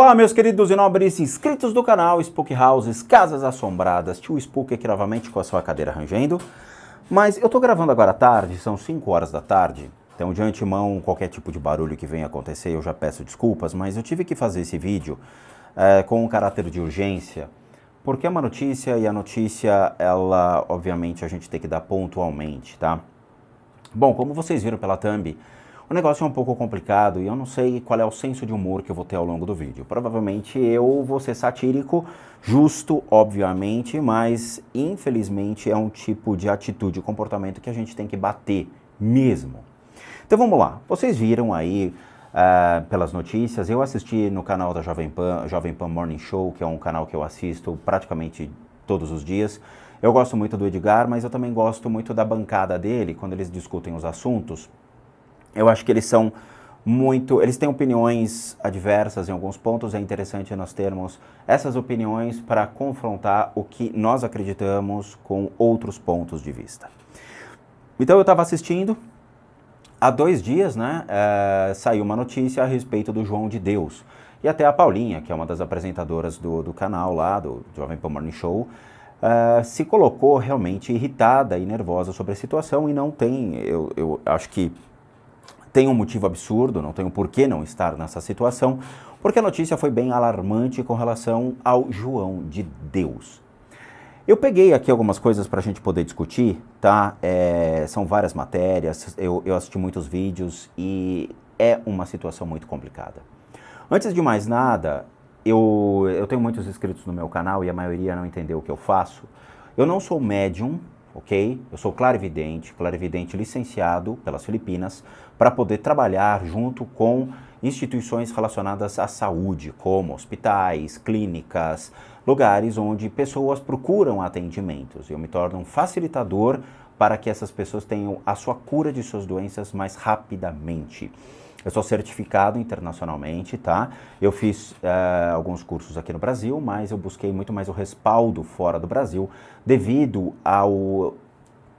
Fala, meus queridos e nobres inscritos do canal Spook Houses, Casas Assombradas, tio Spook aqui novamente com a sua cadeira rangendo. Mas eu tô gravando agora à tarde, são 5 horas da tarde, então de antemão qualquer tipo de barulho que venha acontecer eu já peço desculpas, mas eu tive que fazer esse vídeo com um caráter de urgência, porque é uma notícia e a notícia, ela obviamente a gente tem que dar pontualmente, tá? Bom, como vocês viram pela thumb, o negócio é um pouco complicado e eu não sei qual é o senso de humor que eu vou ter ao longo do vídeo. Provavelmente eu vou ser satírico, justo, obviamente, mas infelizmente é um tipo de atitude e comportamento que a gente tem que bater mesmo. Então vamos lá, vocês viram aí pelas notícias, eu assisti no canal da Jovem Pan Morning Show, que é um canal que eu assisto praticamente todos os dias. Eu gosto muito do Edgar, mas eu também gosto muito da bancada dele, quando eles discutem os assuntos. Eu acho que eles têm opiniões adversas em alguns pontos, é interessante nós termos essas opiniões para confrontar o que nós acreditamos com outros pontos de vista. Então eu estava assistindo, há 2 dias, né, saiu uma notícia a respeito do João de Deus, e até a Paulinha, que é uma das apresentadoras do canal lá, do Jovem Pan Morning Show, se colocou realmente irritada e nervosa sobre a situação e não tem, eu acho que tem um motivo absurdo, não tem um porquê não estar nessa situação, porque a notícia foi bem alarmante com relação ao João de Deus. Eu peguei aqui algumas coisas para a gente poder discutir, tá? São várias matérias, eu assisti muitos vídeos e é uma situação muito complicada. Antes de mais nada, eu tenho muitos inscritos no meu canal e a maioria não entendeu o que eu faço. Eu não sou médium, ok? Eu sou clarividente licenciado pelas Filipinas, para poder trabalhar junto com instituições relacionadas à saúde, como hospitais, clínicas, lugares onde pessoas procuram atendimentos. Eu me torno um facilitador para que essas pessoas tenham a sua cura de suas doenças mais rapidamente. Eu sou certificado internacionalmente, tá? Eu fiz alguns cursos aqui no Brasil, mas eu busquei muito mais o respaldo fora do Brasil, devido ao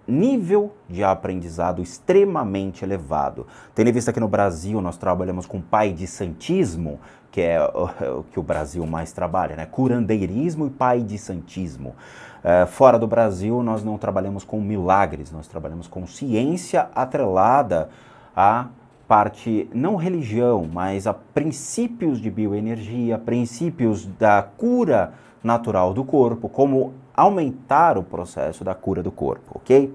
nível de aprendizado extremamente elevado. Tendo em vista que no Brasil nós trabalhamos com pai de santismo, que é o que o Brasil mais trabalha, né? Curandeirismo e pai de santismo. Fora do Brasil nós não trabalhamos com milagres, nós trabalhamos com ciência atrelada a parte, não religião, mas a princípios de bioenergia, princípios da cura natural do corpo, como aumentar o processo da cura do corpo, ok?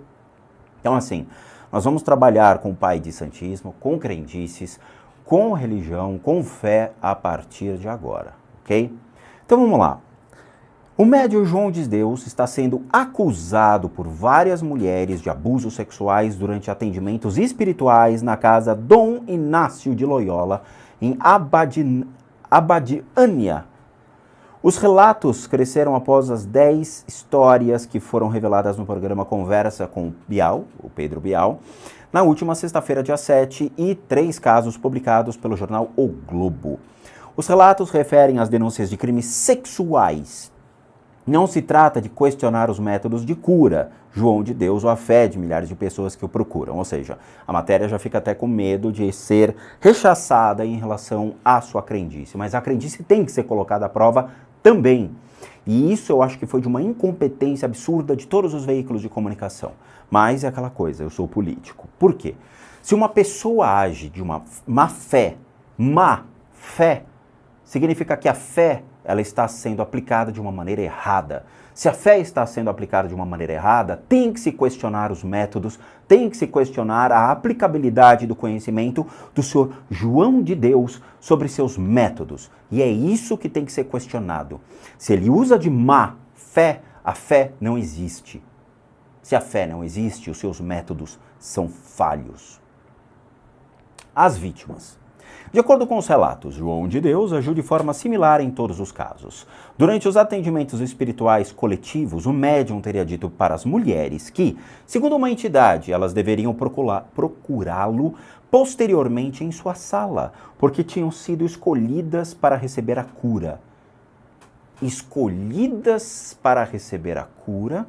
Então assim, nós vamos trabalhar com o pai de santismo, com crendices, com religião, com fé a partir de agora, ok? Então vamos lá. O médium João de Deus está sendo acusado por várias mulheres de abusos sexuais durante atendimentos espirituais na casa Dom Inácio de Loyola, em Abadiânia. Os relatos cresceram após as 10 histórias que foram reveladas no programa Conversa com Bial, o Pedro Bial, na última sexta-feira, dia 7, e 3 casos publicados pelo jornal O Globo. Os relatos referem às denúncias de crimes sexuais. Não se trata de questionar os métodos de cura, João de Deus ou a fé de milhares de pessoas que o procuram. Ou seja, a matéria já fica até com medo de ser rechaçada em relação à sua crendice. Mas a crendice tem que ser colocada à prova também. E isso eu acho que foi de uma incompetência absurda de todos os veículos de comunicação. Mas é aquela coisa, eu sou político. Por quê? Se uma pessoa age de uma má fé, significa que a fé ela está sendo aplicada de uma maneira errada. Se a fé está sendo aplicada de uma maneira errada, tem que se questionar os métodos, tem que se questionar a aplicabilidade do conhecimento do senhor João de Deus sobre seus métodos. E é isso que tem que ser questionado. Se ele usa de má fé, a fé não existe. Se a fé não existe, os seus métodos são falhos. As vítimas. De acordo com os relatos, João de Deus agiu de forma similar em todos os casos. Durante os atendimentos espirituais coletivos, o médium teria dito para as mulheres que, segundo uma entidade, elas deveriam procurá-lo posteriormente em sua sala, porque tinham sido escolhidas para receber a cura. Escolhidas para receber a cura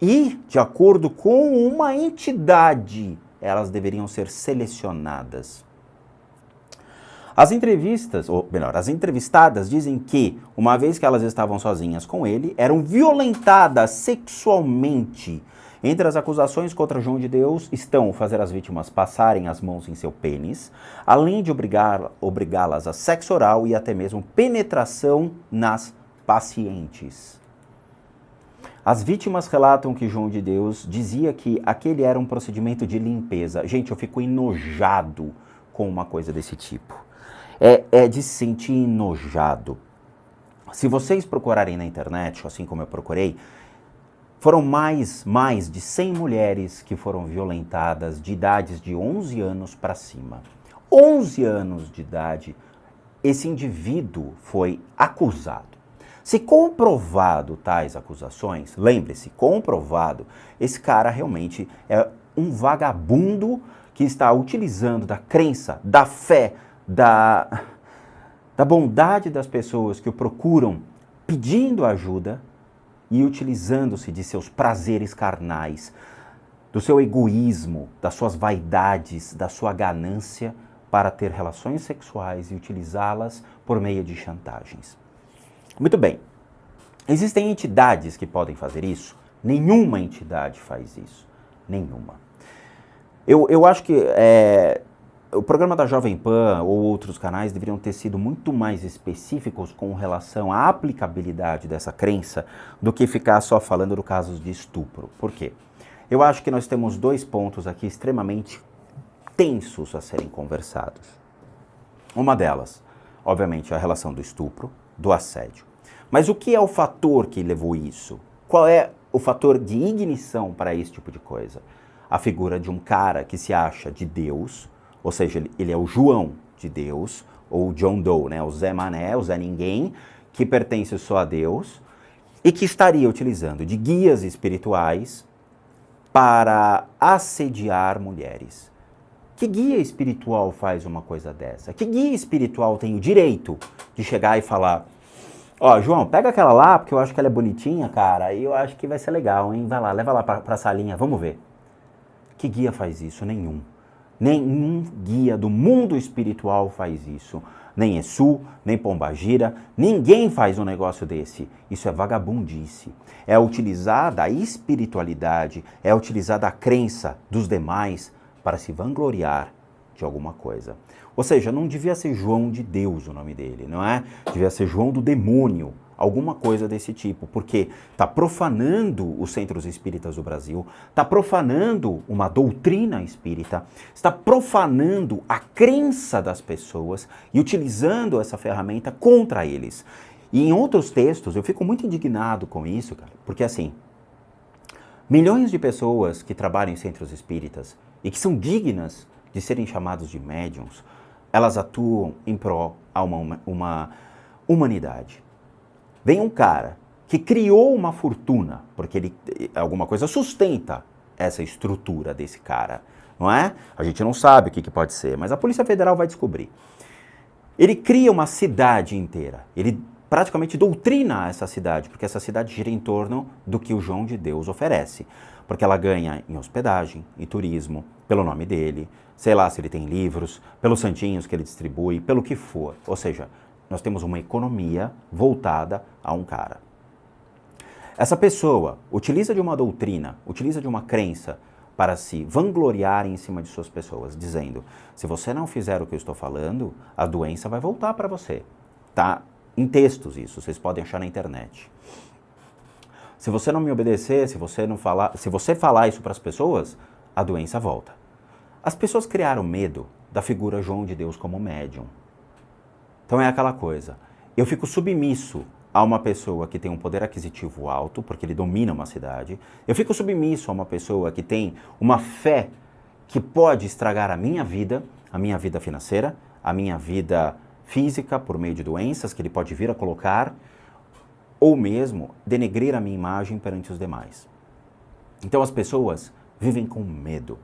e, de acordo com uma entidade, elas deveriam ser selecionadas. As entrevistas, ou melhor, as entrevistadas dizem que, uma vez que elas estavam sozinhas com ele, eram violentadas sexualmente. Entre as acusações contra João de Deus estão fazer as vítimas passarem as mãos em seu pênis, além de obrigá-las a sexo oral e até mesmo penetração nas pacientes. As vítimas relatam que João de Deus dizia que aquele era um procedimento de limpeza. Gente, eu fico enojado com uma coisa desse tipo. É de se sentir enojado. Se vocês procurarem na internet, assim como eu procurei, foram mais de 100 mulheres que foram violentadas de idades de 11 anos para cima. 11 anos de idade, esse indivíduo foi acusado. Se comprovado tais acusações, lembre-se, comprovado, esse cara realmente é um vagabundo que está utilizando da crença, da fé, da bondade das pessoas que o procuram, pedindo ajuda e utilizando-se de seus prazeres carnais, do seu egoísmo, das suas vaidades, da sua ganância para ter relações sexuais e utilizá-las por meio de chantagens. Muito bem. Existem entidades que podem fazer isso? Nenhuma entidade faz isso. Nenhuma. Eu acho que o programa da Jovem Pan ou outros canais deveriam ter sido muito mais específicos com relação à aplicabilidade dessa crença do que ficar só falando do casos de estupro. Por quê? Eu acho que nós temos dois pontos aqui extremamente tensos a serem conversados. Uma delas, obviamente, é a relação do estupro, do assédio. Mas o que é o fator que levou isso? Qual é o fator de ignição para esse tipo de coisa? A figura de um cara que se acha de Deus, ou seja, ele é o João de Deus, ou John Doe, né? O Zé Mané, o Zé Ninguém, que pertence só a Deus, e que estaria utilizando de guias espirituais para assediar mulheres. Que guia espiritual faz uma coisa dessa? Que guia espiritual tem o direito de chegar e falar: ó, João, pega aquela lá, porque eu acho que ela é bonitinha, cara, e eu acho que vai ser legal, hein? Vai lá, leva lá pra salinha, vamos ver. Que guia faz isso? Nenhum. Nenhum guia do mundo espiritual faz isso. Nem Exu, nem Pombagira, ninguém faz um negócio desse. Isso é vagabundice. É utilizar da espiritualidade, é utilizar da crença dos demais para se vangloriar de alguma coisa. Ou seja, não devia ser João de Deus o nome dele, não é? Devia ser João do demônio, alguma coisa desse tipo, porque está profanando os centros espíritas do Brasil, está profanando uma doutrina espírita, está profanando a crença das pessoas e utilizando essa ferramenta contra eles. E em outros textos, eu fico muito indignado com isso, cara, porque assim, milhões de pessoas que trabalham em centros espíritas e que são dignas de serem chamados de médiums, elas atuam em prol a uma humanidade. Vem um cara que criou uma fortuna, porque ele alguma coisa sustenta essa estrutura desse cara, não é? A gente não sabe o que pode ser, mas a Polícia Federal vai descobrir. Ele cria uma cidade inteira, ele praticamente doutrina essa cidade, porque essa cidade gira em torno do que o João de Deus oferece. Porque ela ganha em hospedagem, em turismo, pelo nome dele, sei lá se ele tem livros, pelos santinhos que ele distribui, pelo que for. Ou seja, nós temos uma economia voltada a um cara. Essa pessoa utiliza de uma doutrina, utiliza de uma crença para se vangloriar em cima de suas pessoas, dizendo: se você não fizer o que eu estou falando, a doença vai voltar para você. Tá em textos isso, vocês podem achar na internet. Se você não me obedecer, se você falar isso para as pessoas, a doença volta. As pessoas criaram medo da figura João de Deus como médium. Então é aquela coisa, eu fico submisso a uma pessoa que tem um poder aquisitivo alto, porque ele domina uma cidade, eu fico submisso a uma pessoa que tem uma fé que pode estragar a minha vida financeira, a minha vida física por meio de doenças que ele pode vir a colocar, ou mesmo denegrir a minha imagem perante os demais. Então as pessoas vivem com medo.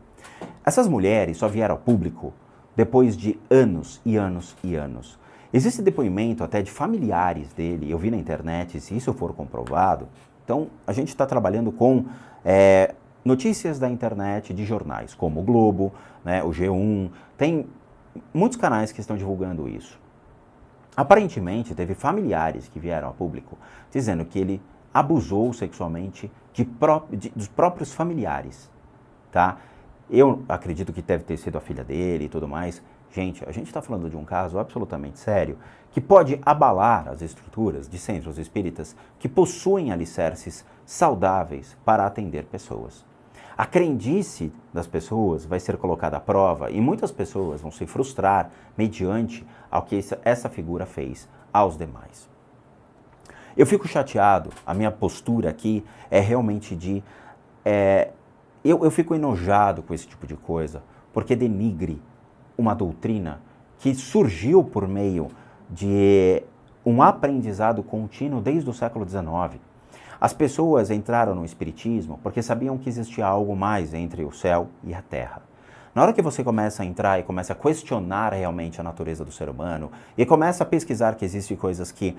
Essas mulheres só vieram ao público depois de anos e anos e anos. Existe depoimento até de familiares dele, eu vi na internet, se isso for comprovado. Então a gente está trabalhando com notícias da internet de jornais, como o Globo, né, o G1, tem muitos canais que estão divulgando isso. Aparentemente, teve familiares que vieram a público dizendo que ele abusou sexualmente dos próprios familiares, tá? Eu acredito que deve ter sido a filha dele e tudo mais. Gente, a gente está falando de um caso absolutamente sério que pode abalar as estruturas de centros espíritas que possuem alicerces saudáveis para atender pessoas. A crendice das pessoas vai ser colocada à prova e muitas pessoas vão se frustrar mediante ao que essa figura fez aos demais. Eu fico chateado, a minha postura aqui é realmente de... Eu fico enojado com esse tipo de coisa, porque denigre uma doutrina que surgiu por meio de um aprendizado contínuo desde o século XIX. As pessoas entraram no espiritismo porque sabiam que existia algo mais entre o céu e a terra. Na hora que você começa a entrar e começa a questionar realmente a natureza do ser humano e começa a pesquisar que existem coisas que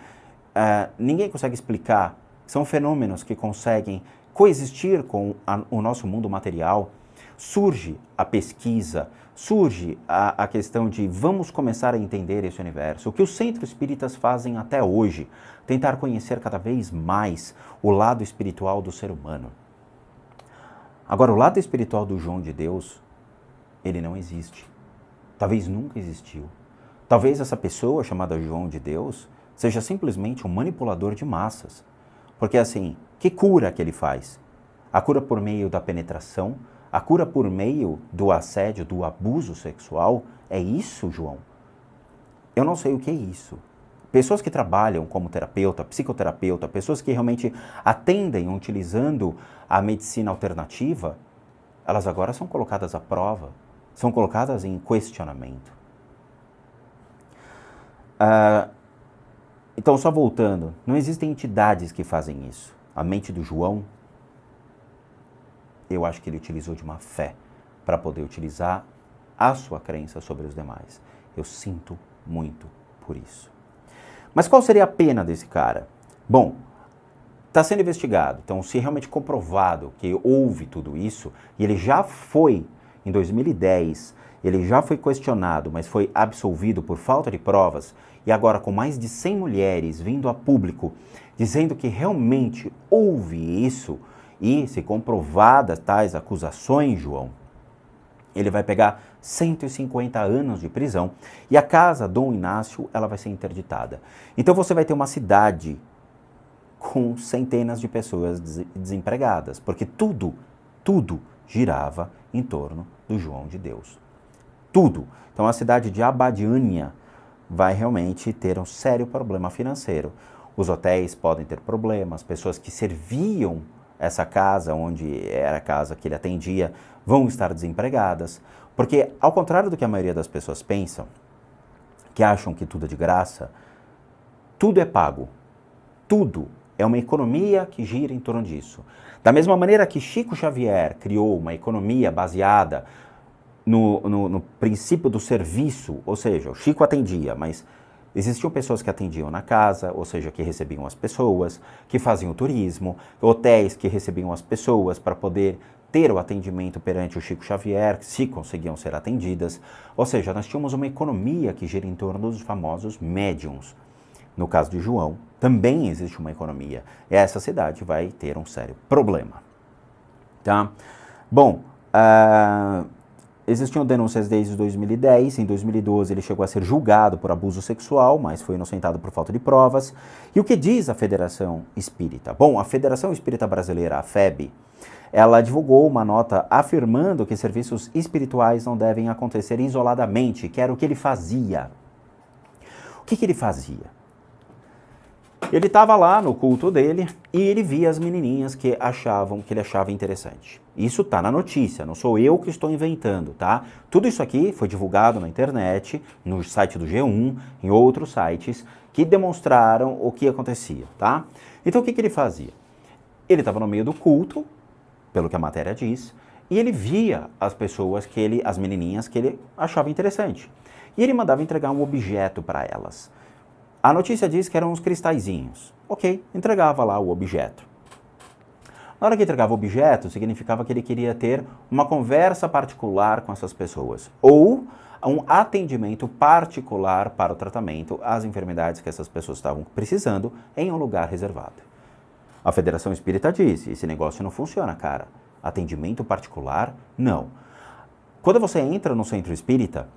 ninguém consegue explicar, são fenômenos que conseguem coexistir com o nosso mundo material, surge a pesquisa, surge a questão de vamos começar a entender esse universo. O que os centros espíritas fazem até hoje, tentar conhecer cada vez mais o lado espiritual do ser humano. Agora, o lado espiritual do João de Deus, ele não existe. Talvez nunca existiu. Talvez essa pessoa chamada João de Deus seja simplesmente um manipulador de massas. Porque assim, que cura que ele faz? A cura por meio da penetração, a cura por meio do assédio, do abuso sexual, é isso, João? Eu não sei o que é isso. Pessoas que trabalham como terapeuta, psicoterapeuta, pessoas que realmente atendem utilizando a medicina alternativa, elas agora são colocadas à prova, são colocadas em questionamento. Então, só voltando, não existem entidades que fazem isso. A mente do João, eu acho que ele utilizou de uma fé para poder utilizar a sua crença sobre os demais. Eu sinto muito por isso. Mas qual seria a pena desse cara? Bom, está sendo investigado. Então, se realmente comprovado que houve tudo isso, e ele já foi, em 2010, ele já foi questionado, mas foi absolvido por falta de provas, e agora com mais de 100 mulheres vindo a público, dizendo que realmente houve isso, e se comprovadas tais acusações, João, ele vai pegar 150 anos de prisão e a casa Dom Inácio ela vai ser interditada. Então você vai ter uma cidade com centenas de pessoas desempregadas, porque tudo girava em torno do João de Deus. Tudo. Então a cidade de Abadiânia vai realmente ter um sério problema financeiro. Os hotéis podem ter problemas, pessoas que serviam essa casa, onde era a casa que ele atendia, vão estar desempregadas. Porque, ao contrário do que a maioria das pessoas pensam, que acham que tudo é de graça, tudo é pago. Tudo é uma economia que gira em torno disso. Da mesma maneira que Chico Xavier criou uma economia baseada no princípio do serviço, ou seja, o Chico atendia, mas existiam pessoas que atendiam na casa, ou seja, que recebiam as pessoas, que faziam o turismo, hotéis que recebiam as pessoas para poder ter o atendimento perante o Chico Xavier, se conseguiam ser atendidas. Ou seja, nós tínhamos uma economia que gira em torno dos famosos médiums. No caso de João, também existe uma economia. Essa cidade vai ter um sério problema. Tá? Bom, existiam denúncias desde 2010, em 2012 ele chegou a ser julgado por abuso sexual, mas foi inocentado por falta de provas. E o que diz a Federação Espírita? Bom, a Federação Espírita Brasileira, a FEB, ela divulgou uma nota afirmando que serviços espirituais não devem acontecer isoladamente, que era o que ele fazia. O que ele fazia? Ele estava lá no culto dele e ele via as menininhas que ele achava interessante. Isso tá na notícia, não sou eu que estou inventando, tá? Tudo isso aqui foi divulgado na internet, no site do G1, em outros sites, que demonstraram o que acontecia, tá? Então o que ele fazia? Ele estava no meio do culto, pelo que a matéria diz, e ele via as pessoas as menininhas que ele achava interessante. E ele mandava entregar um objeto para elas. A notícia diz que eram uns cristalzinhos. Ok, entregava lá o objeto. Na hora que entregava o objeto, significava que ele queria ter uma conversa particular com essas pessoas. Ou um atendimento particular para o tratamento às enfermidades que essas pessoas estavam precisando em um lugar reservado. A Federação Espírita disse, esse negócio não funciona, cara. Atendimento particular, não. Quando você entra no centro espírita,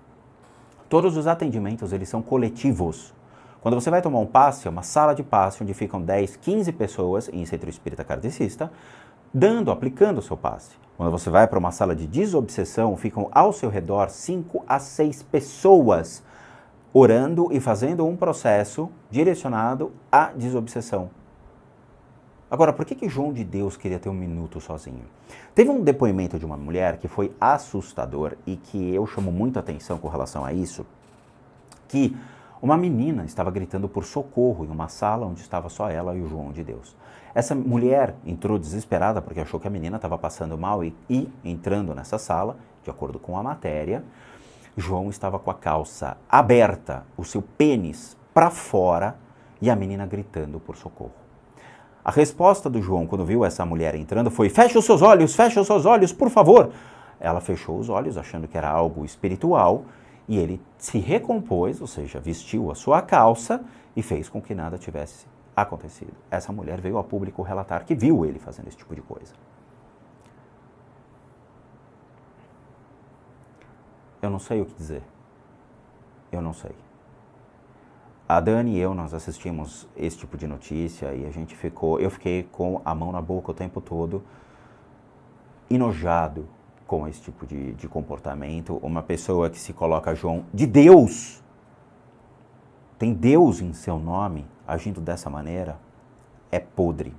todos os atendimentos eles são coletivos. Quando você vai tomar um passe, é uma sala de passe onde ficam 10, 15 pessoas em centro espírita kardecista, aplicando o seu passe. Quando você vai para uma sala de desobsessão, ficam ao seu redor 5 a 6 pessoas orando e fazendo um processo direcionado à desobsessão. Agora, por que João de Deus queria ter um minuto sozinho? Teve um depoimento de uma mulher que foi assustador e que eu chamo muito atenção com relação a isso, que uma menina estava gritando por socorro em uma sala onde estava só ela e o João de Deus. Essa mulher entrou desesperada porque achou que a menina estava passando mal e entrando nessa sala, de acordo com a matéria, João estava com a calça aberta, o seu pênis para fora e a menina gritando por socorro. A resposta do João, quando viu essa mulher entrando, foi: feche os seus olhos, por favor. Ela fechou os olhos, achando que era algo espiritual, e ele se recompôs, ou seja, vestiu a sua calça e fez com que nada tivesse acontecido. Essa mulher veio a público relatar que viu ele fazendo esse tipo de coisa. Eu não sei o que dizer. Eu não sei. A Dani e eu, nós assistimos esse tipo de notícia e eu fiquei com a mão na boca o tempo todo, enojado com esse tipo de comportamento. Uma pessoa que se coloca João de Deus, tem Deus em seu nome, agindo dessa maneira, é podre.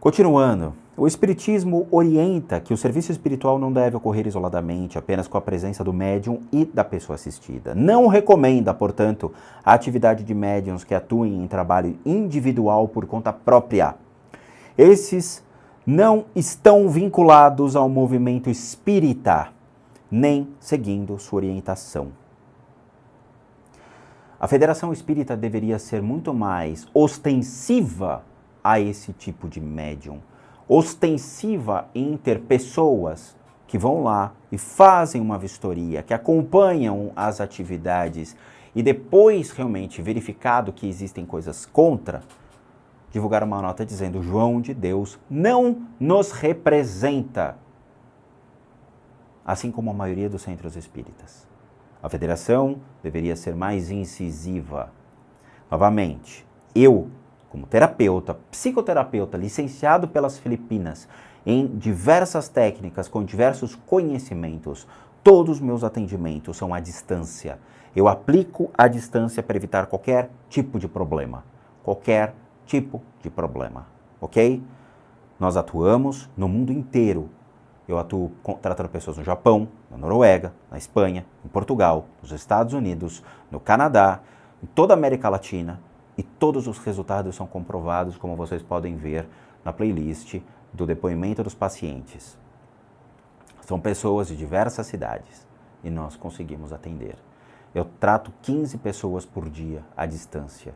Continuando, o Espiritismo orienta que o serviço espiritual não deve ocorrer isoladamente, apenas com a presença do médium e da pessoa assistida. Não recomenda, portanto, a atividade de médiuns que atuem em trabalho individual por conta própria. Esses não estão vinculados ao movimento espírita, nem seguindo sua orientação. A Federação Espírita deveria ser muito mais ostensiva a esse tipo de médium, ostensiva em ter pessoas que vão lá e fazem uma vistoria, que acompanham as atividades e depois realmente verificado que existem coisas contra, divulgar uma nota dizendo: João de Deus não nos representa, assim como a maioria dos centros espíritas. A federação deveria ser mais incisiva. Novamente, eu, como terapeuta, psicoterapeuta, licenciado pelas Filipinas, em diversas técnicas, com diversos conhecimentos, todos os meus atendimentos são à distância. Eu aplico à distância para evitar qualquer tipo de problema. Qualquer tipo de problema, ok? Nós atuamos no mundo inteiro. Eu atuo tratando pessoas no Japão, na Noruega, na Espanha, em Portugal, nos Estados Unidos, no Canadá, em toda a América Latina, e todos os resultados são comprovados, como vocês podem ver na playlist do depoimento dos pacientes. São pessoas de diversas cidades e nós conseguimos atender. Eu trato 15 pessoas por dia à distância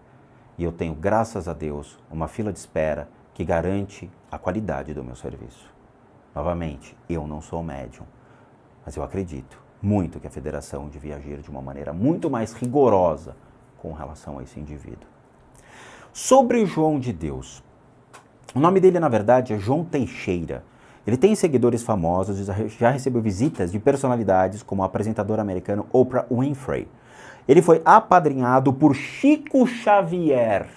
e eu tenho, graças a Deus, uma fila de espera que garante a qualidade do meu serviço. Novamente, eu não sou médium, mas eu acredito muito que a federação devia agir de uma maneira muito mais rigorosa com relação a esse indivíduo. Sobre João de Deus, o nome dele na verdade é João Teixeira. Ele tem seguidores famosos e já recebeu visitas de personalidades como o apresentador americano Oprah Winfrey. Ele foi apadrinhado por Chico Xavier.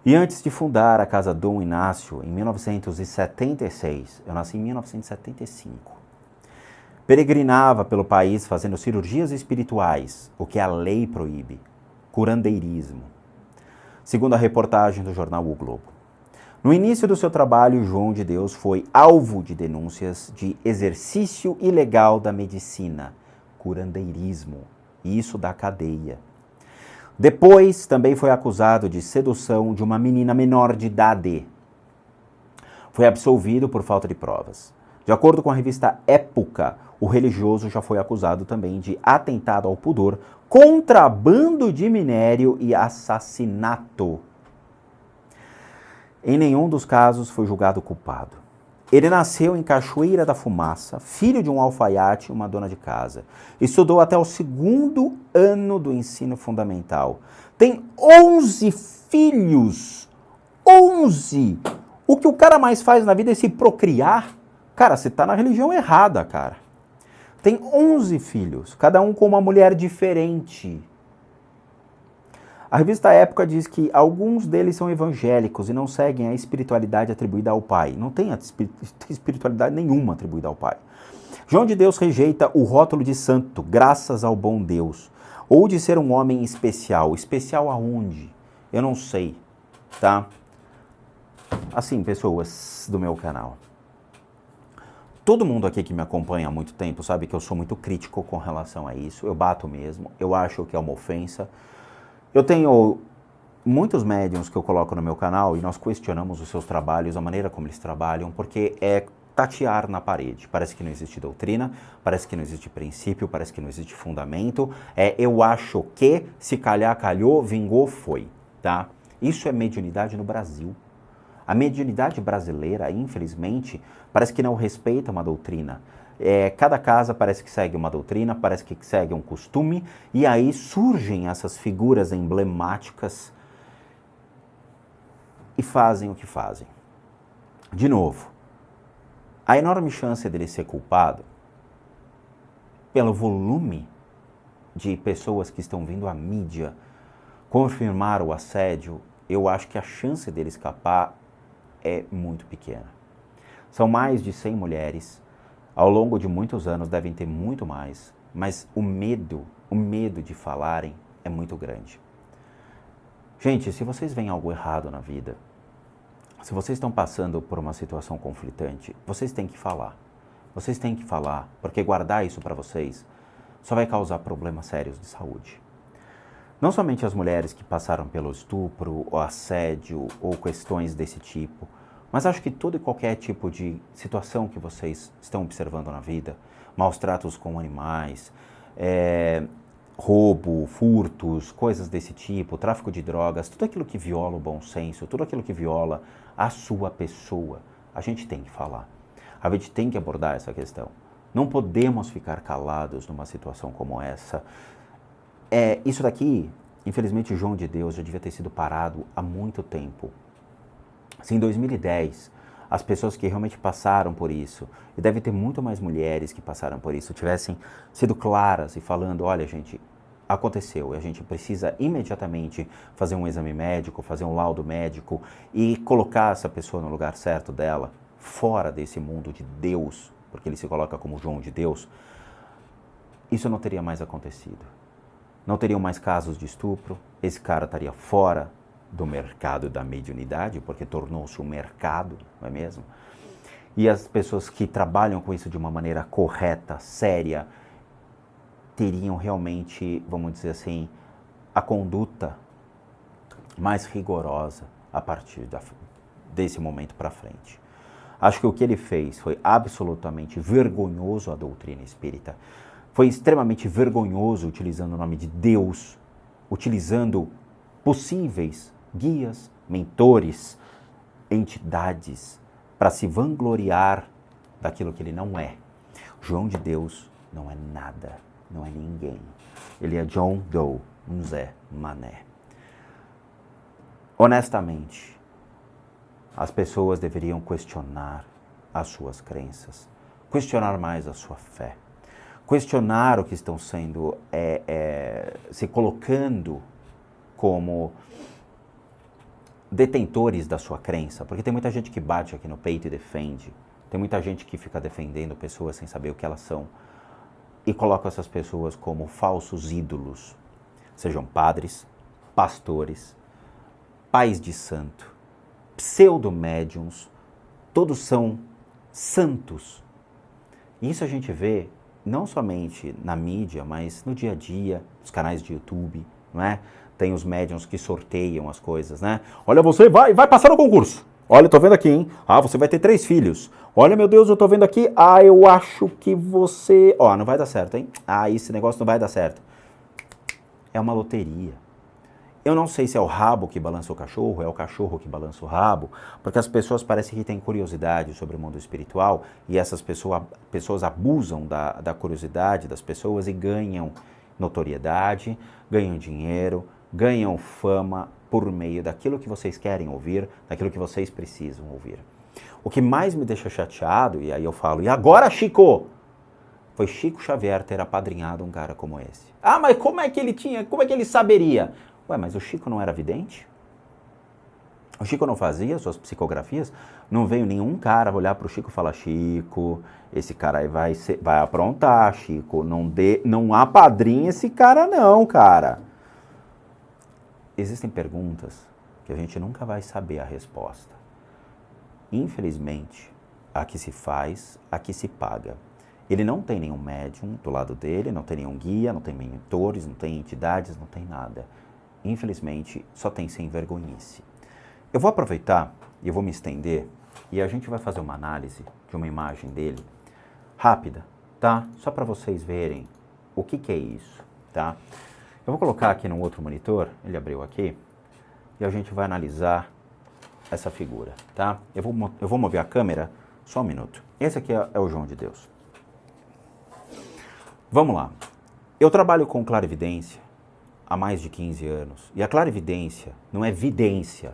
E antes de fundar a Casa Dom Inácio, em 1976, eu nasci em 1975, peregrinava pelo país fazendo cirurgias espirituais, o que a lei proíbe, curandeirismo, segundo a reportagem do jornal O Globo. No início do seu trabalho, João de Deus foi alvo de denúncias de exercício ilegal da medicina, curandeirismo, e isso da cadeia. Depois, também foi acusado de sedução de uma menina menor de idade. Foi absolvido por falta de provas. De acordo com a revista Época, o religioso já foi acusado também de atentado ao pudor, contrabando de minério e assassinato. Em nenhum dos casos foi julgado culpado. Ele nasceu em Cachoeira da Fumaça, filho de um alfaiate e uma dona de casa. Estudou até o 2º ano do ensino fundamental. Tem 11 filhos. 11! O que o cara mais faz na vida é se procriar. Cara, você tá na religião errada, cara. Tem 11 filhos, cada um com uma mulher diferente. A revista Época diz que alguns deles são evangélicos e não seguem a espiritualidade atribuída ao pai. Não tem espiritualidade nenhuma atribuída ao pai. João de Deus rejeita o rótulo de santo, graças ao bom Deus. Ou de ser um homem especial. Especial aonde? Eu não sei, tá? Assim, pessoas do meu canal. Todo mundo aqui que me acompanha há muito tempo sabe que eu sou muito crítico com relação a isso. Eu bato mesmo, eu acho que é uma ofensa. Eu tenho muitos médiums que eu coloco no meu canal e nós questionamos os seus trabalhos, a maneira como eles trabalham, porque é tatear na parede. Parece que não existe doutrina, parece que não existe princípio, parece que não existe fundamento. Eu acho que, se calhar, calhou, vingou, foi, tá? Isso é mediunidade no Brasil. A mediunidade brasileira, infelizmente, parece que não respeita uma doutrina. Cada casa parece que segue uma doutrina, parece que segue um costume, e aí surgem essas figuras emblemáticas e fazem o que fazem. De novo, a enorme chance dele ser culpado, pelo volume de pessoas que estão vindo à mídia confirmar o assédio, eu acho que a chance dele escapar é muito pequena. São mais de 100 mulheres. Ao longo de muitos anos devem ter muito mais, mas o medo de falarem é muito grande. Gente, se vocês veem algo errado na vida, se vocês estão passando por uma situação conflitante, vocês têm que falar. Vocês têm que falar, porque guardar isso para vocês só vai causar problemas sérios de saúde. Não somente as mulheres que passaram pelo estupro, ou assédio, ou questões desse tipo, mas acho que todo e qualquer tipo de situação que vocês estão observando na vida, maus tratos com animais, roubo, furtos, coisas desse tipo, tráfico de drogas, tudo aquilo que viola o bom senso, tudo aquilo que viola a sua pessoa, a gente tem que falar. A gente tem que abordar essa questão. Não podemos ficar calados numa situação como essa. Isso daqui, infelizmente, João de Deus já devia ter sido parado há muito tempo. Se em 2010 as pessoas que realmente passaram por isso, e deve ter muito mais mulheres que passaram por isso, tivessem sido claras e falando, olha gente, aconteceu e a gente precisa imediatamente fazer um exame médico, fazer um laudo médico e colocar essa pessoa no lugar certo dela, fora desse mundo de Deus, porque ele se coloca como João de Deus, isso não teria mais acontecido. Não teriam mais casos de estupro, esse cara estaria fora do mercado da mediunidade, porque tornou-se um mercado, não é mesmo? E as pessoas que trabalham com isso de uma maneira correta, séria, teriam realmente, vamos dizer assim, a conduta mais rigorosa a partir desse momento para frente. Acho que o que ele fez foi absolutamente vergonhoso à doutrina espírita. Foi extremamente vergonhoso utilizando o nome de Deus, utilizando possíveis guias, mentores, entidades, para se vangloriar daquilo que ele não é. João de Deus não é nada, não é ninguém. Ele é John Doe, um Zé Mané. Honestamente, as pessoas deveriam questionar as suas crenças, questionar mais a sua fé, questionar o que estão sendo, se colocando como detentores da sua crença, porque tem muita gente que bate aqui no peito e defende, tem muita gente que fica defendendo pessoas sem saber o que elas são e coloca essas pessoas como falsos ídolos, sejam padres, pastores, pais de santo, pseudo-médiums, todos são santos. E isso a gente vê não somente na mídia, mas no dia a dia, nos canais de YouTube, não é? Tem os médiums que sorteiam as coisas, né? Olha, você vai passar no concurso. Olha, eu tô vendo aqui, hein? Ah, você vai ter 3 filhos. Olha, meu Deus, eu tô vendo aqui. Ah, eu acho que você... Ó, não vai dar certo, hein? Ah, esse negócio não vai dar certo. É uma loteria. Eu não sei se é o rabo que balança o cachorro, é o cachorro que balança o rabo, porque as pessoas parecem que têm curiosidade sobre o mundo espiritual e essas pessoas abusam da curiosidade das pessoas e ganham notoriedade, ganham dinheiro, ganham fama por meio daquilo que vocês querem ouvir, daquilo que vocês precisam ouvir. O que mais me deixa chateado, e aí eu falo, e agora, Chico? Foi Chico Xavier ter apadrinhado um cara como esse. Ah, mas como é que ele saberia? Ué, mas o Chico não era vidente? O Chico não fazia suas psicografias? Não veio nenhum cara olhar para o Chico e falar, Chico, esse cara aí vai aprontar, Chico, não apadrinha esse cara não, cara. Existem perguntas que a gente nunca vai saber a resposta. Infelizmente, a que se faz, a que se paga. Ele não tem nenhum médium do lado dele, não tem nenhum guia, não tem mentores, não tem entidades, não tem nada. Infelizmente, só tem sem vergonhice. Eu vou aproveitar e eu vou me estender e a gente vai fazer uma análise de uma imagem dele, rápida, tá? Só para vocês verem o que é isso, tá? Eu vou colocar aqui no outro monitor, ele abriu aqui, e a gente vai analisar essa figura, tá? Eu vou mover a câmera, só um minuto. Esse aqui é o João de Deus. Vamos lá. Eu trabalho com clarividência há mais de 15 anos. E a clarividência não é vidência.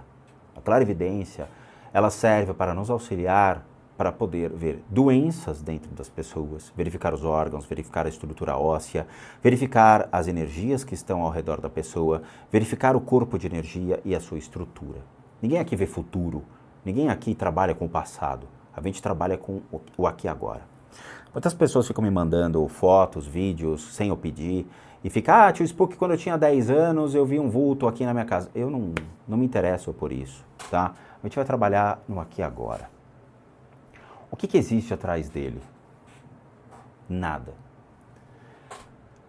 A clarividência, ela serve para nos auxiliar para poder ver doenças dentro das pessoas, verificar os órgãos, verificar a estrutura óssea, verificar as energias que estão ao redor da pessoa, verificar o corpo de energia e a sua estrutura. Ninguém aqui vê futuro, ninguém aqui trabalha com o passado, a gente trabalha com o aqui e agora. Muitas pessoas ficam me mandando fotos, vídeos, sem eu pedir, e fica, tio Spook, quando eu tinha 10 anos, eu vi um vulto aqui na minha casa. Eu não me interesso por isso, tá? A gente vai trabalhar no aqui e agora. O que existe atrás dele? Nada.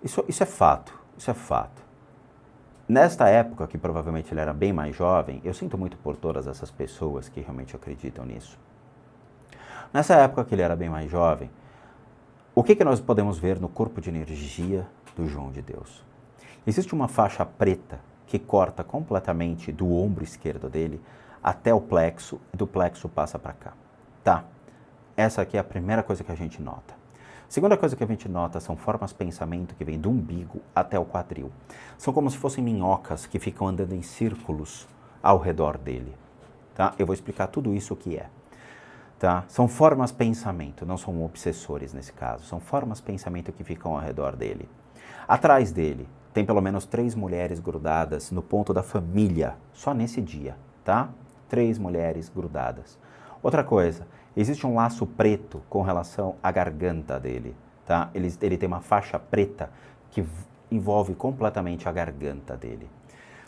Isso é fato, isso é fato. Nesta época, que provavelmente ele era bem mais jovem, eu sinto muito por todas essas pessoas que realmente acreditam nisso. Nessa época que ele era bem mais jovem, o que nós podemos ver no corpo de energia do João de Deus? Existe uma faixa preta que corta completamente do ombro esquerdo dele até o plexo, e do plexo passa para cá. Tá, essa aqui é a primeira coisa que a gente nota. Segunda coisa que a gente nota são formas de pensamento que vêm do umbigo até o quadril. São como se fossem minhocas que ficam andando em círculos ao redor dele. Tá? Eu vou explicar tudo isso o que é. Tá? São formas de pensamento, não são obsessores nesse caso. São formas de pensamento que ficam ao redor dele. Atrás dele tem pelo menos 3 mulheres grudadas no ponto da família, só nesse dia. Tá? 3 mulheres grudadas. Outra coisa, existe um laço preto com relação à garganta dele, tá? Ele tem uma faixa preta que envolve completamente a garganta dele.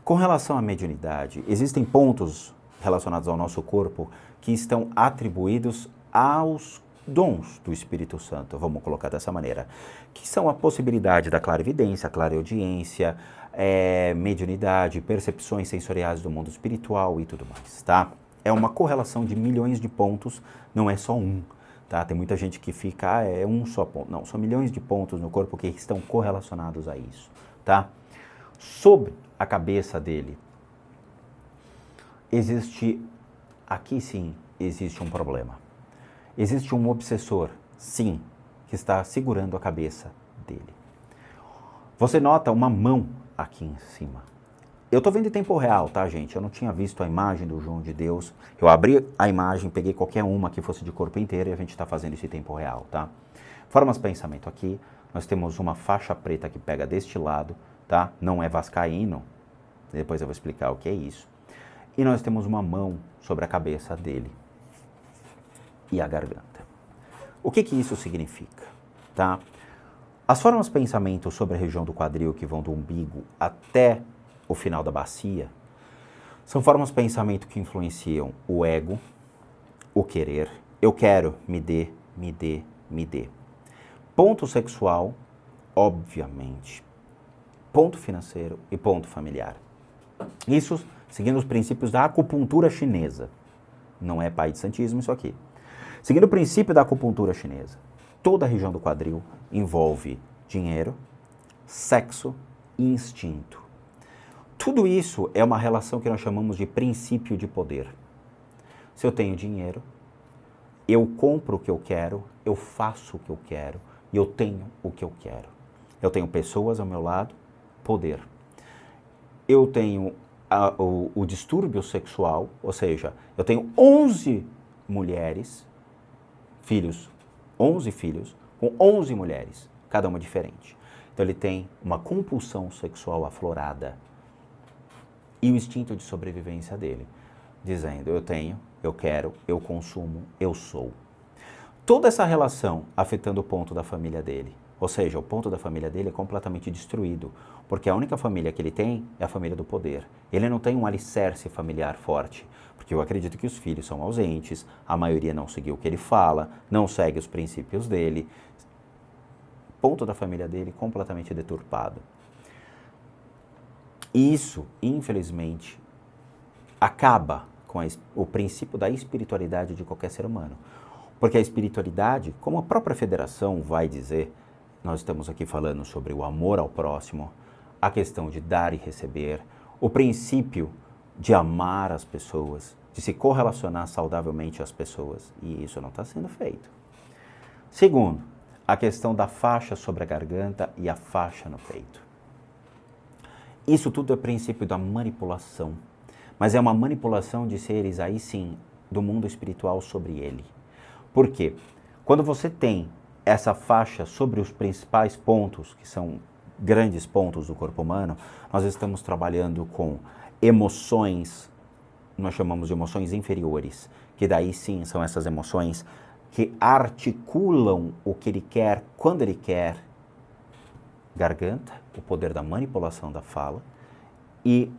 Com relação à mediunidade, existem pontos relacionados ao nosso corpo que estão atribuídos aos dons do Espírito Santo, vamos colocar dessa maneira, que são a possibilidade da clarividência, a clareaudiência, mediunidade, percepções sensoriais do mundo espiritual e tudo mais, tá? É uma correlação de milhões de pontos, não é só um, tá? Tem muita gente que fica, é um só ponto. Não, são milhões de pontos no corpo que estão correlacionados a isso, tá? Sobre a cabeça dele, aqui sim, existe um problema. Existe um obsessor, sim, que está segurando a cabeça dele. Você nota uma mão aqui em cima. Eu tô vendo em tempo real, tá, gente? Eu não tinha visto a imagem do João de Deus. Eu abri a imagem, peguei qualquer uma que fosse de corpo inteiro e a gente está fazendo isso em tempo real, tá? Formas de pensamento aqui. Nós temos uma faixa preta que pega deste lado, tá? Não é vascaíno. Depois eu vou explicar o que é isso. E nós temos uma mão sobre a cabeça dele e a garganta. O que isso significa, tá? As formas de pensamento sobre a região do quadril que vão do umbigo até o final da bacia, são formas de pensamento que influenciam o ego, o querer, eu quero, me dê, me dê, me dê. Ponto sexual, obviamente. Ponto financeiro e ponto familiar. Isso seguindo os princípios da acupuntura chinesa. Não é pai de santismo isso aqui. Seguindo o princípio da acupuntura chinesa, toda a região do quadril envolve dinheiro, sexo e instinto. Tudo isso é uma relação que nós chamamos de princípio de poder. Se eu tenho dinheiro, eu compro o que eu quero, eu faço o que eu quero e eu tenho o que eu quero. Eu tenho pessoas ao meu lado, poder. Eu tenho o distúrbio sexual, ou seja, eu tenho 11 mulheres, filhos, 11 filhos, com 11 mulheres, cada uma diferente. Então ele tem uma compulsão sexual aflorada e o instinto de sobrevivência dele, dizendo eu tenho, eu quero, eu consumo, eu sou. Toda essa relação afetando o ponto da família dele, ou seja, o ponto da família dele é completamente destruído, porque a única família que ele tem é a família do poder. Ele não tem um alicerce familiar forte, porque eu acredito que os filhos são ausentes, a maioria não seguiu o que ele fala, não segue os princípios dele. Ponto da família dele completamente deturpado. E isso, infelizmente, acaba com o princípio da espiritualidade de qualquer ser humano. Porque a espiritualidade, como a própria federação vai dizer, nós estamos aqui falando sobre o amor ao próximo, a questão de dar e receber, o princípio de amar as pessoas, de se correlacionar saudavelmente às pessoas, e isso não está sendo feito. Segundo, a questão da faixa sobre a garganta e a faixa no peito. Isso tudo é princípio da manipulação, mas é uma manipulação de seres, aí sim, do mundo espiritual sobre ele. Por quê? Quando você tem essa faixa sobre os principais pontos, que são grandes pontos do corpo humano, nós estamos trabalhando com emoções, nós chamamos de emoções inferiores, que daí sim são essas emoções que articulam o que ele quer, quando ele quer, garganta, o poder da manipulação da fala, e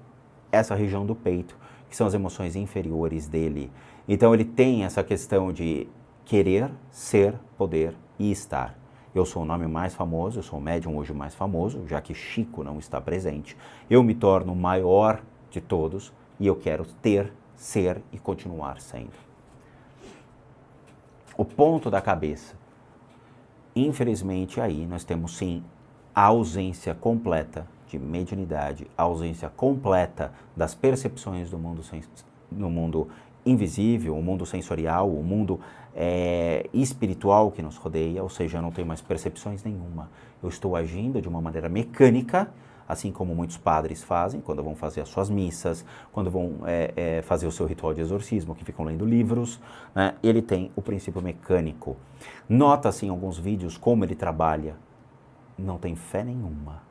essa região do peito, que são as emoções inferiores dele. Então ele tem essa questão de querer, ser, poder e estar. Eu sou o nome mais famoso, eu sou o médium hoje mais famoso, já que Chico não está presente. Eu me torno o maior de todos e eu quero ter, ser e continuar sendo. O ponto da cabeça. Infelizmente aí nós temos sim a ausência completa de mediunidade, a ausência completa das percepções do mundo, no mundo invisível, o mundo sensorial, o mundo espiritual que nos rodeia, ou seja, eu não tenho mais percepções nenhuma. Eu estou agindo de uma maneira mecânica, assim como muitos padres fazem, quando vão fazer as suas missas, quando vão fazer o seu ritual de exorcismo, que ficam lendo livros, né? Ele tem o princípio mecânico. Nota-se em alguns vídeos como ele trabalha, não tem fé nenhuma.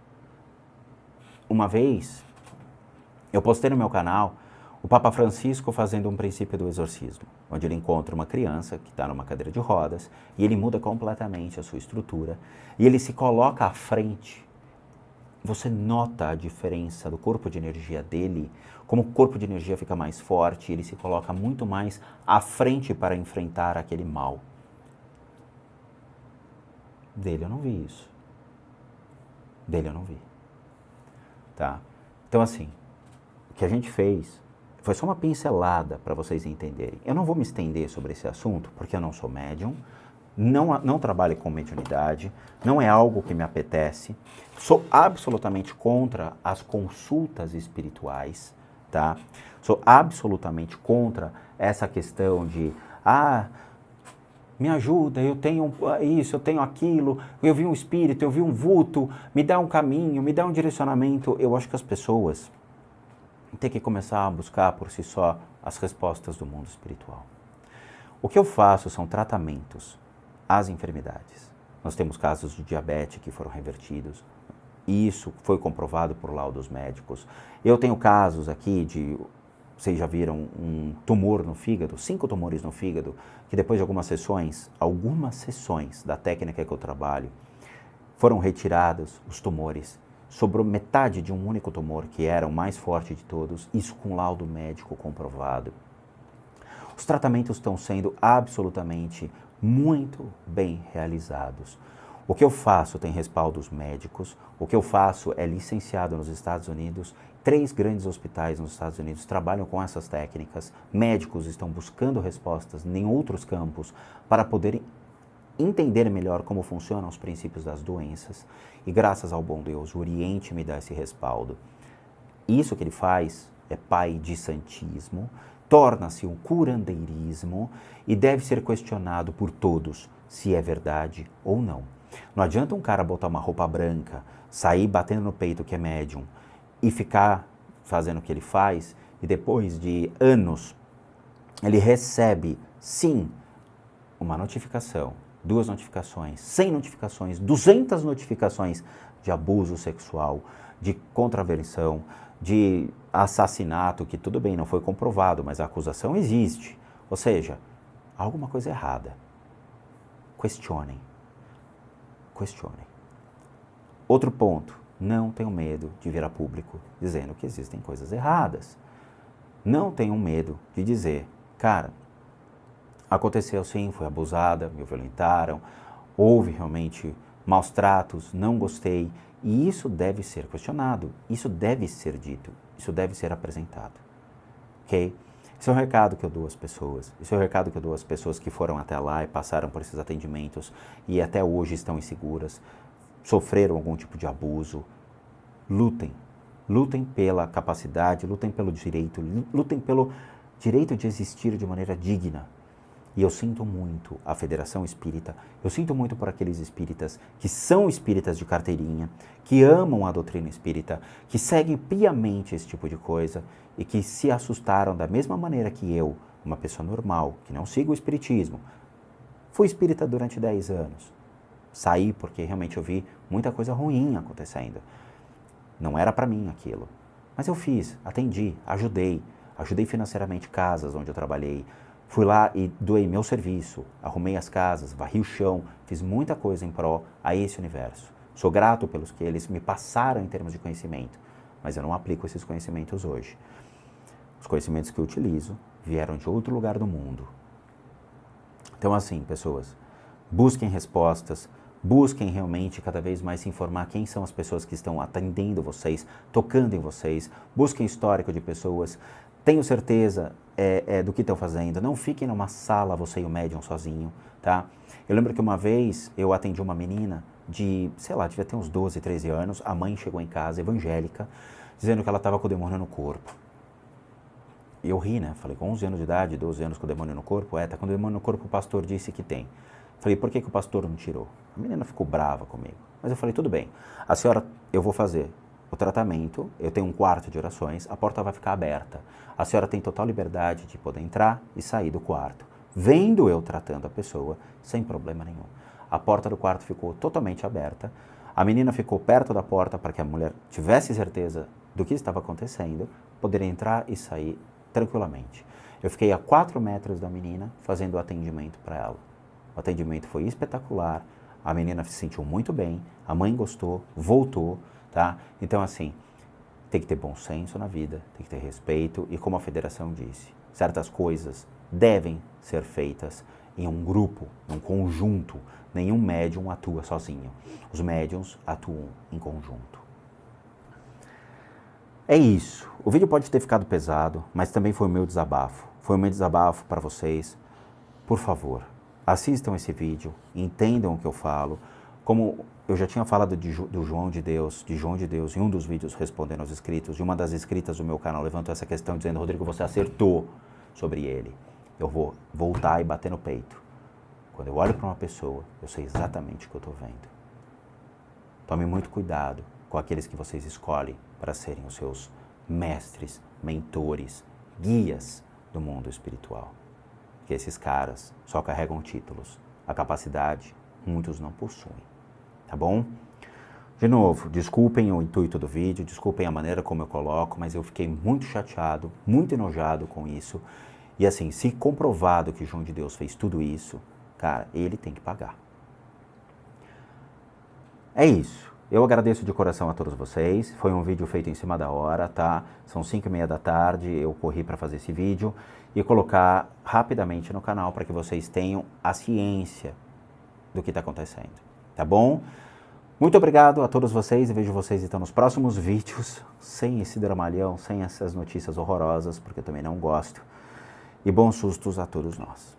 Uma vez, eu postei no meu canal o Papa Francisco fazendo um princípio do exorcismo, onde ele encontra uma criança que está numa cadeira de rodas e ele muda completamente a sua estrutura e ele se coloca à frente. Você nota a diferença do corpo de energia dele, como o corpo de energia fica mais forte, ele se coloca muito mais à frente para enfrentar aquele mal. Dele eu não vi isso. Dele eu não vi. Tá? Então assim, o que a gente fez foi só uma pincelada para vocês entenderem. Eu não vou me estender sobre esse assunto, porque eu não sou médium, não trabalho com mediunidade, não é algo que me apetece. Sou absolutamente contra as consultas espirituais, tá? Sou absolutamente contra essa questão de, me ajuda, eu tenho isso, eu tenho aquilo, eu vi um espírito, eu vi um vulto, me dá um caminho, me dá um direcionamento. Eu acho que as pessoas têm que começar a buscar por si só as respostas do mundo espiritual. O que eu faço são tratamentos às enfermidades. Nós temos casos de diabetes que foram revertidos, e isso foi comprovado por laudos médicos. Eu tenho casos aqui de, vocês já viram, um tumor no fígado, 5 tumores no fígado, que depois de algumas sessões da técnica que eu trabalho, foram retirados os tumores. Sobrou metade de um único tumor, que era o mais forte de todos, isso com laudo médico comprovado. Os tratamentos estão sendo absolutamente muito bem realizados. O que eu faço tem respaldos médicos, o que eu faço é licenciado nos Estados Unidos, 3 grandes hospitais nos Estados Unidos trabalham com essas técnicas, médicos estão buscando respostas em outros campos para poderem entender melhor como funcionam os princípios das doenças, e graças ao bom Deus, o Oriente me dá esse respaldo. Isso que ele faz é pai de santismo, torna-se um curandeirismo e deve ser questionado por todos se é verdade ou não. Não adianta um cara botar uma roupa branca, sair batendo no peito que é médium e ficar fazendo o que ele faz e depois de anos ele recebe, sim, uma notificação, 2 notificações, 100 notificações, 200 notificações de abuso sexual, de contravenção, de assassinato, que tudo bem, não foi comprovado, mas a acusação existe. Ou seja, há alguma coisa errada. Questionem. Questionem. Outro ponto, não tenham medo de vir a público dizendo que existem coisas erradas. Não tenham medo de dizer, cara, aconteceu sim, fui abusada, me violentaram, houve realmente maus tratos, não gostei. E isso deve ser questionado, isso deve ser dito, isso deve ser apresentado, ok? Esse é o recado que eu dou às pessoas, esse é o recado que eu dou às pessoas que foram até lá e passaram por esses atendimentos e até hoje estão inseguras, sofreram algum tipo de abuso. Lutem, lutem pela capacidade, lutem pelo direito, lutem pelo direito de existir de maneira digna. E eu sinto muito a Federação Espírita, eu sinto muito por aqueles espíritas que são espíritas de carteirinha, que amam a doutrina espírita, que seguem piamente esse tipo de coisa e que se assustaram da mesma maneira que eu, uma pessoa normal, que não sigo o espiritismo. Fui espírita durante 10 anos. Saí porque realmente eu vi muita coisa ruim acontecendo. Não era para mim aquilo. Mas eu fiz, atendi, ajudei financeiramente casas onde eu trabalhei. Fui lá e doei meu serviço, arrumei as casas, varri o chão, fiz muita coisa em pró a esse universo. Sou grato pelos que eles me passaram em termos de conhecimento, mas eu não aplico esses conhecimentos hoje. Os conhecimentos que eu utilizo vieram de outro lugar do mundo. Então assim, pessoas, busquem respostas, busquem realmente cada vez mais se informar quem são as pessoas que estão atendendo vocês, tocando em vocês, busquem histórico de pessoas, tenho certeza do que estão fazendo, não fiquem numa sala, você e o médium sozinho, tá? Eu lembro que uma vez eu atendi uma menina de, sei lá, devia ter uns 12, 13 anos, a mãe chegou em casa, evangélica, dizendo que ela estava com o demônio no corpo. E eu ri, né? Falei, com 11 anos de idade, 12 anos com o demônio no corpo? Tá com o demônio no corpo, o pastor disse que tem. Falei, por que o pastor não tirou? A menina ficou brava comigo. Mas eu falei, tudo bem, a senhora, eu vou fazer o tratamento, eu tenho um quarto de orações, a porta vai ficar aberta. A senhora tem total liberdade de poder entrar e sair do quarto, vendo eu tratando a pessoa sem problema nenhum. A porta do quarto ficou totalmente aberta, a menina ficou perto da porta para que a mulher tivesse certeza do que estava acontecendo, poderia entrar e sair tranquilamente. Eu fiquei a 4 metros da menina fazendo o atendimento para ela. O atendimento foi espetacular, a menina se sentiu muito bem, a mãe gostou, voltou, tá? Então assim, tem que ter bom senso na vida, tem que ter respeito e como a federação disse, certas coisas devem ser feitas em um grupo, em um conjunto. Nenhum médium atua sozinho. Os médiums atuam em conjunto. É isso. O vídeo pode ter ficado pesado, mas também foi o meu desabafo. Foi o meu desabafo para vocês. Por favor, assistam esse vídeo, entendam o que eu falo. Como eu já tinha falado do João de Deus, em um dos vídeos respondendo aos inscritos, de uma das inscritas do meu canal levantou essa questão dizendo, Rodrigo, você acertou sobre ele. Eu vou voltar e bater no peito. Quando eu olho para uma pessoa, eu sei exatamente o que eu estou vendo. Tome muito cuidado com aqueles que vocês escolhem para serem os seus mestres, mentores, guias do mundo espiritual. Porque esses caras só carregam títulos. A capacidade, muitos não possuem. Tá bom? De novo, desculpem o intuito do vídeo, desculpem a maneira como eu coloco, mas eu fiquei muito chateado, muito enojado com isso. E assim, se comprovado que João de Deus fez tudo isso, cara, ele tem que pagar. É isso. Eu agradeço de coração a todos vocês. Foi um vídeo feito em cima da hora, tá? São 5h30 da tarde, eu corri para fazer esse vídeo e colocar rapidamente no canal para que vocês tenham a ciência do que está acontecendo. Tá bom? Muito obrigado a todos vocês e vejo vocês então nos próximos vídeos, sem esse dramalhão, sem essas notícias horrorosas, porque eu também não gosto. E bons sustos a todos nós.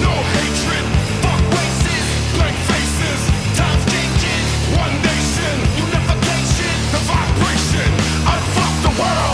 No hatred, fuck races, blank faces, times changing, one nation, unification, the vibration, unfuck the world.